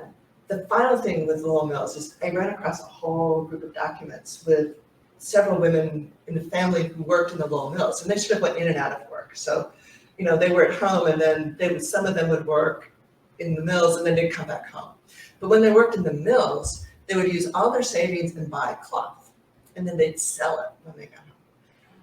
the final thing with Lowell Mills is I ran across a whole group of documents with several women in the family who worked in the Lowell Mills, and they sort of went in and out of work. So, you know, they were at home and then some of them would work in the mills and then they'd come back home. But when they worked in the mills, they would use all their savings and buy cloth, and then they'd sell it when they got home.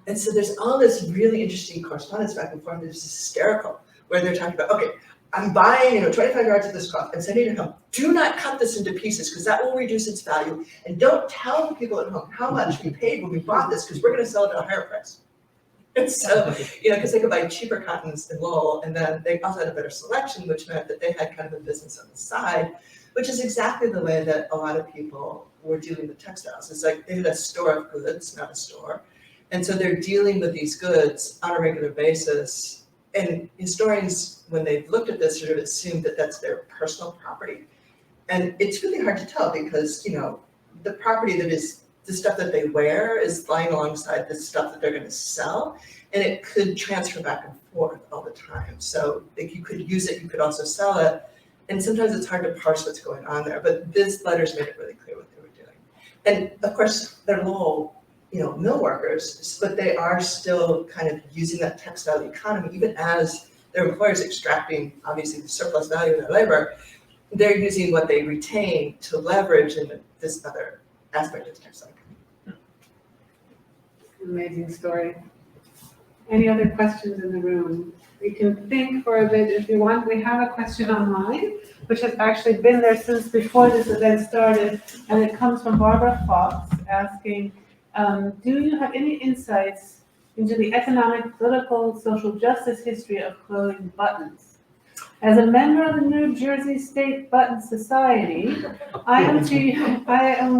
And so there's all this really interesting correspondence back and forth. It's hysterical, where they're talking about, okay, I'm buying, 25 yards of this cloth and sending it home. Do not cut this into pieces because that will reduce its value. And don't tell the people at home how much we paid when we bought this because we're going to sell it at a higher price. And so, because they could buy cheaper cottons in Lowell, and then they also had a better selection, which meant that they had kind of a business on the side, which is exactly the way that a lot of people were dealing with textiles. It's like they had a store of goods, not a store. And so they're dealing with these goods on a regular basis. And historians, when they've looked at this, sort of assumed that that's their personal property. And it's really hard to tell because, the property that is the stuff that they wear is lying alongside the stuff that they're going to sell. And it could transfer back and forth all the time. So like you could use it, you could also sell it. And sometimes it's hard to parse what's going on there. But this letters made it really clear what they were doing. And of course, they're Lowell, mill workers, but they are still kind of using that textile economy, even as their employers extracting, obviously, the surplus value in their labor, they're using what they retain to leverage in this other aspect of the textile economy. Amazing story. Any other questions in the room? We can think for a bit if you want. We have a question online, which has actually been there since before this event started, and it comes from Barbara Fox asking, do you have any insights into the economic, political, social justice history of clothing buttons? As a member of the New Jersey State Button Society, I am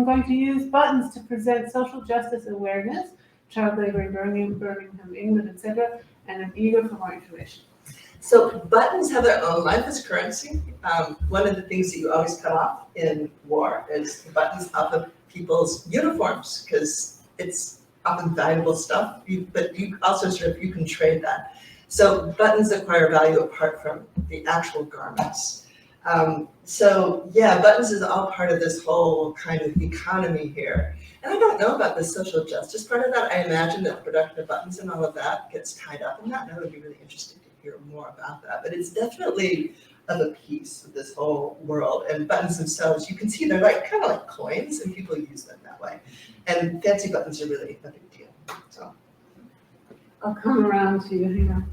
going to use buttons to present social justice awareness, child labor in Birmingham, England, etc., and I'm eager for more information. So buttons have their own life as currency. One of the things that you always cut off in war is the buttons off of people's uniforms because it's often valuable stuff, but you also you can trade that. So buttons acquire value apart from the actual garments. Buttons is all part of this whole kind of economy here. And I don't know about the social justice part of that. I imagine that the production of buttons and all of that gets tied up in that, and I would be really interested to hear more about that. But it's definitely of a piece of this whole world. And buttons themselves, you can see they're kind of like coins, and people use them that way. And fancy buttons are really a big deal. So I'll come around to you. Hang on.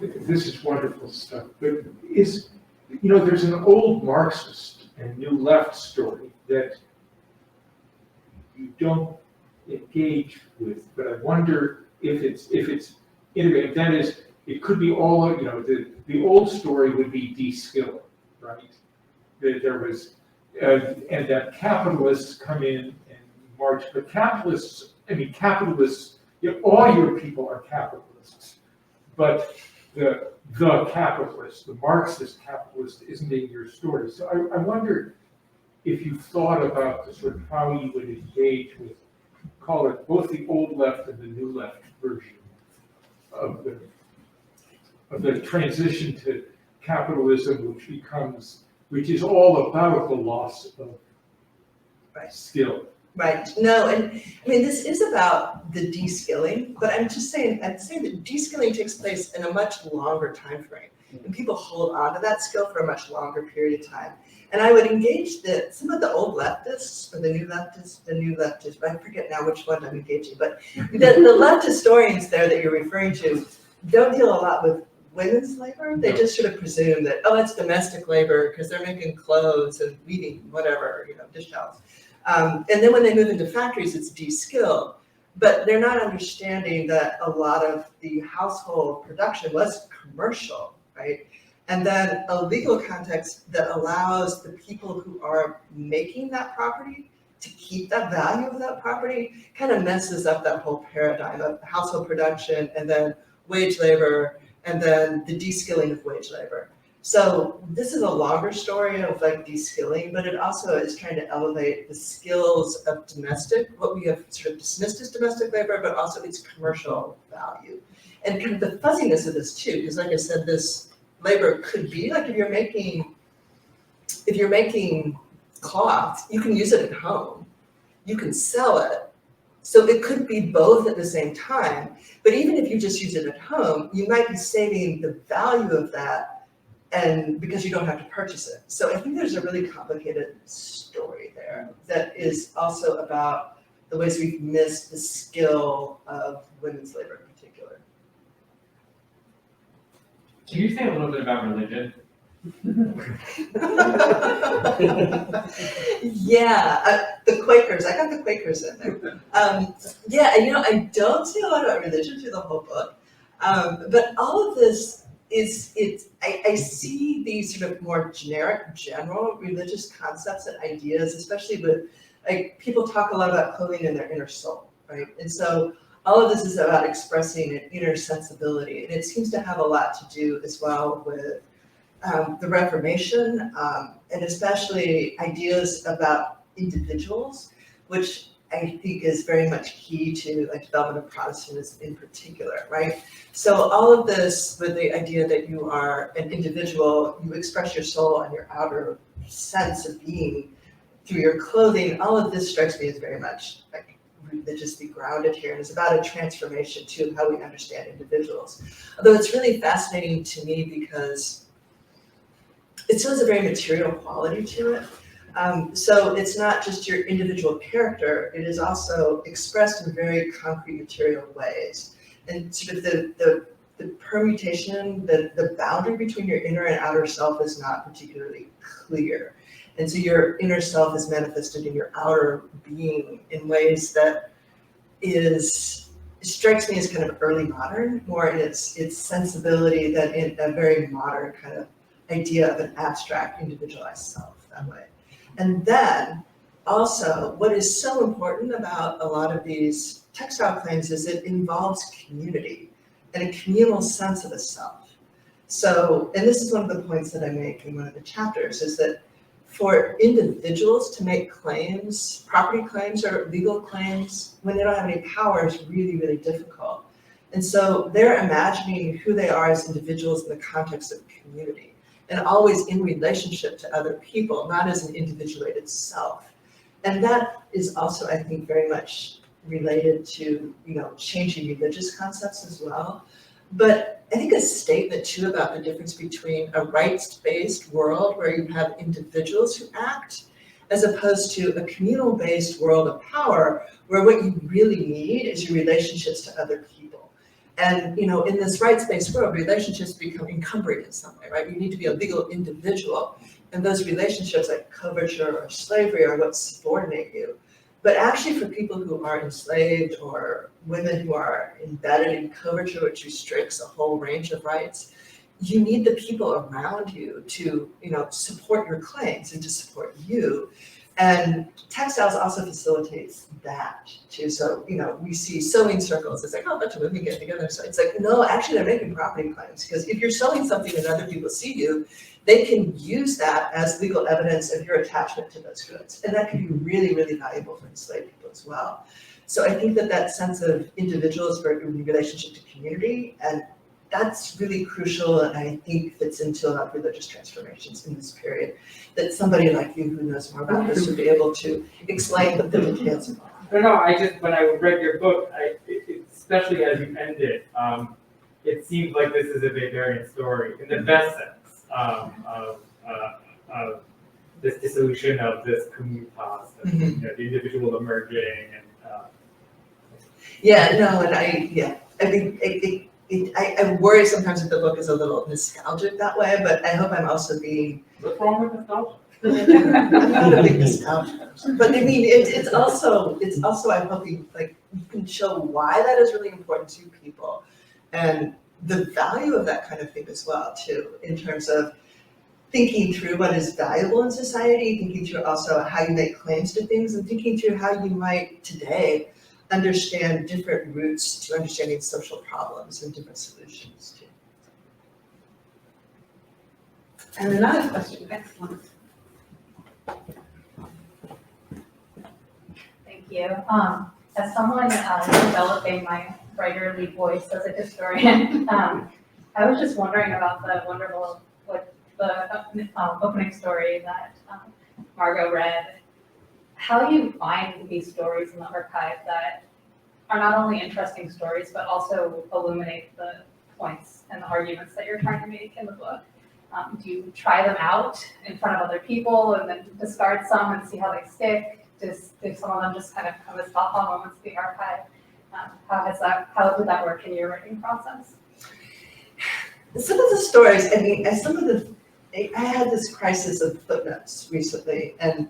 This is wonderful stuff, but there's an old Marxist and New Left story that you don't engage with, but I wonder if it's integrated. That is, it could be all, the old story would be DeSkilling, right? That there was, and that capitalists come in and march, but capitalists, all your people are capitalists, but the capitalist, the Marxist capitalist isn't in your story. So I wonder if you thought about the sort of how you would engage with, call it both the old left and the new left version of the transition to capitalism, which is all about the loss of skill. Right. No, and this is about the de-skilling, but I'm saying that de-skilling takes place in a much longer time frame, and people hold on to that skill for a much longer period of time. And I would engage some of the old leftists, or the new leftists, but I forget now which one I'm engaging, but the left historians there that you're referring to don't deal a lot with women's labor. They just sort of presume that, it's domestic labor because they're making clothes and weaving, whatever, dish towels. And then when they move into factories, it's de-skilled, but they're not understanding that a lot of the household production was commercial, right? And then a legal context that allows the people who are making that property to keep that value of that property kind of messes up that whole paradigm of household production and then wage labor and then the DeSkilling of wage labor. So this is a longer story of like DeSkilling, but it also is trying to elevate the skills of domestic, what we have sort of dismissed as domestic labor, but also its commercial value. And kind of the fuzziness of this too, because like I said, this labor could be like if you're making cloth, you can use it at home, you can sell it. So it could be both at the same time, but even if you just use it at home, you might be saving the value of that and because you don't have to purchase it. So I think there's a really complicated story there that is also about the ways we've missed the skill of women's labor in particular. Can you say a little bit about religion? Yeah, the Quakers, I got the Quakers in there. Yeah, you know, I don't say a lot about religion through the whole book, but all of this I see these sort of more generic, general religious concepts and ideas, especially with, like, people talk a lot about clothing in their inner soul, right? And so all of this is about expressing an inner sensibility, and it seems to have a lot to do as well with the Reformation, and especially ideas about individuals, which I think is very much key to like development of Protestantism in particular, right? So all of this with the idea that you are an individual, you express your soul and your outer sense of being through your clothing, all of this strikes me as very much like religiously grounded here, and it's about a transformation too of how we understand individuals. Although it's really fascinating to me because it still has a very material quality to it. So it's not just your individual character, it is also expressed in very concrete material ways. And sort of the permutation, the boundary between your inner and outer self is not particularly clear. And so your inner self is manifested in your outer being in ways that strikes me as kind of early modern, more in its sensibility than in a very modern kind of idea of an abstract individualized self that way. And then also what is so important about a lot of these textile claims is it involves community and a communal sense of a self. So, and this is one of the points that I make in one of the chapters, is that for individuals to make claims, property claims or legal claims, when they don't have any power is really, really difficult. And so they're imagining who they are as individuals in the context of community, and always in relationship to other people, not as an individuated self. And that is also, I think, very much related to, you know, changing religious concepts as well. But I think a statement too about the difference between a rights-based world where you have individuals who act, as opposed to a communal-based world of power where what you really need is your relationships to other people. And, you know, in this rights-based world, relationships become encumbered in some way, right? You need to be a legal individual. And those relationships like coverture or slavery are what subordinate you. But actually for people who are enslaved or women who are embedded in coverture, which restricts a whole range of rights, you need the people around you to, you know, support your claims and to support you. And textiles also facilitates that too. So, you know, we see sewing circles. It's like, oh, a bunch of women get together. So it's like, no, actually they're making property claims, because if you're sewing something and other people see you, they can use that as legal evidence of your attachment to those goods. And that can be really, really valuable for enslaved people as well. So I think that sense of individuals in relationship to community, and that's really crucial, and I think fits into a lot of religious transformations in this period, that somebody like you who knows more about this would be able to explain the details of all. No, when I read your book, especially as you end it, it seems like this is a Weberian story in the best sense of this dissolution of this communitas, you know, the individual emerging, and I worry sometimes that the book is a little nostalgic that way, but I hope I'm also being. What's wrong with nostalgia? I'm not a big nostalgia, but I mean, it's also I'm hoping like you can show why that is really important to people, and the value of that kind of thing as well too, in terms of thinking through what is valuable in society, thinking through also how you make claims to things, and thinking through how you might today understand different routes to understanding social problems and different solutions too. And another question, excellent. Thank you. As someone developing my writerly voice as a historian, I was just wondering about the wonderful, the opening story that Margot read. How do you find these stories in the archive that are not only interesting stories, but also illuminate the points and the arguments that you're trying to make in the book? Do you try them out in front of other people and then discard some and see how they stick? Do some of them just kind of come as aha moments to the archive? How did that work in your writing process? Some of the stories, I mean, I had this crisis of footnotes recently, and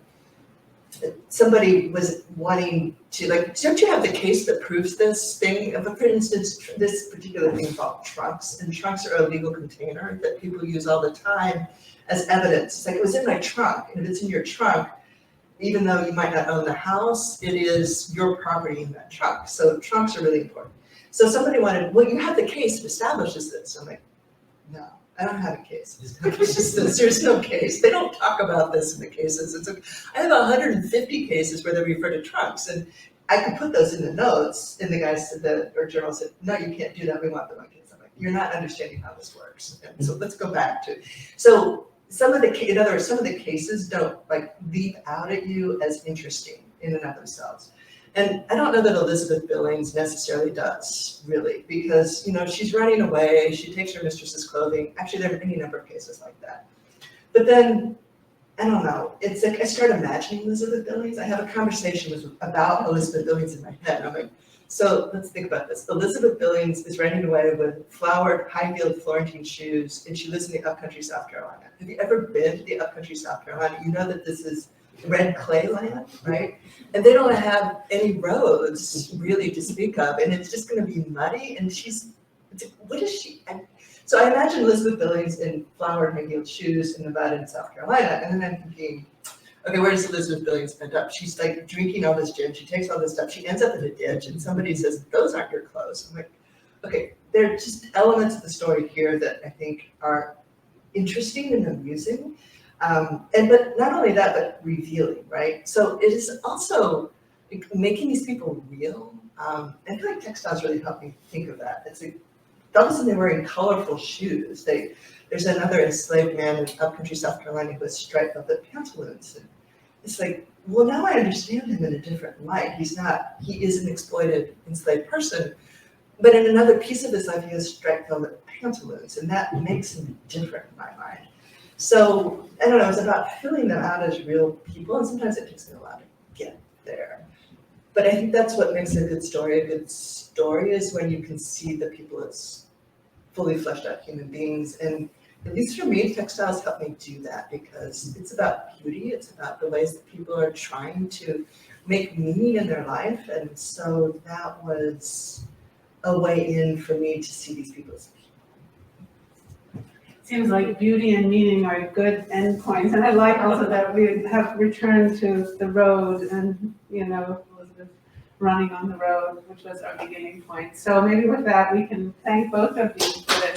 somebody was wanting to, like, don't you have the case that proves this thing? For instance, this particular thing called trunks, and trunks are a legal container that people use all the time as evidence. It's like, it was in my trunk, and if it's in your trunk, even though you might not own the house, it is your property in that trunk. So trunks are really important. So somebody wanted, well, you have the case that establishes this. I'm like, no, I don't have a case. It's just this, there's no case. They don't talk about this in the cases. I have 150 cases where they refer to trunks, and I could put those in the notes, and the guy said or journal said, no, you can't do that. We want the one case. I'm like, you're not understanding how this works. And so let's go back to, so some of the cases don't like leap out at you as interesting in and of themselves. And I don't know that Elizabeth Billings necessarily does, really, because, you know, she's running away, she takes her mistress's clothing. Actually, there are any number of cases like that. But then, I don't know, it's like I start imagining Elizabeth Billings. I have a conversation about Elizabeth Billings in my head. I'm like, so let's think about this. Elizabeth Billings is running away with flowered, high-heeled Florentine shoes, and she lives in the upcountry South Carolina. Have you ever been to the upcountry South Carolina? You know that this is red clay land, right? And they don't have any roads really to speak of, and it's just going to be muddy. And what is she? So I imagine Elizabeth Billings in flowered high-heeled shoes in Nevada and South Carolina, and then I'm thinking, okay, where does Elizabeth Billings end up? She's like drinking all this gin, she takes all this stuff, she ends up in a ditch, and somebody says, those aren't your clothes. I'm like, okay, there are just elements of the story here that I think are interesting and amusing. But not only that, but revealing, right? So it is also making these people real. I feel like textiles really helped me think of that. It's like, all of a sudden they're wearing colorful shoes. There's another enslaved man in upcountry South Carolina who has striped velvet pantaloons. And it's like, well, now I understand him in a different light. He is an exploited, enslaved person, but in another piece of his life, he has striped velvet pantaloons, and that makes him different in my mind. So, I don't know, it's about filling them out as real people, and sometimes it takes me a while to get there. But I think that's what makes a good story is when you can see the people as fully fleshed out human beings. And at least for me, textiles help me do that, because it's about beauty, it's about the ways that people are trying to make meaning in their life. And so that was a way in for me to see these people as people. Seems like beauty and meaning are good endpoints, and I like also that we have returned to the road and, you know, Elizabeth running on the road, which was our beginning point. So maybe with that, we can thank both of you for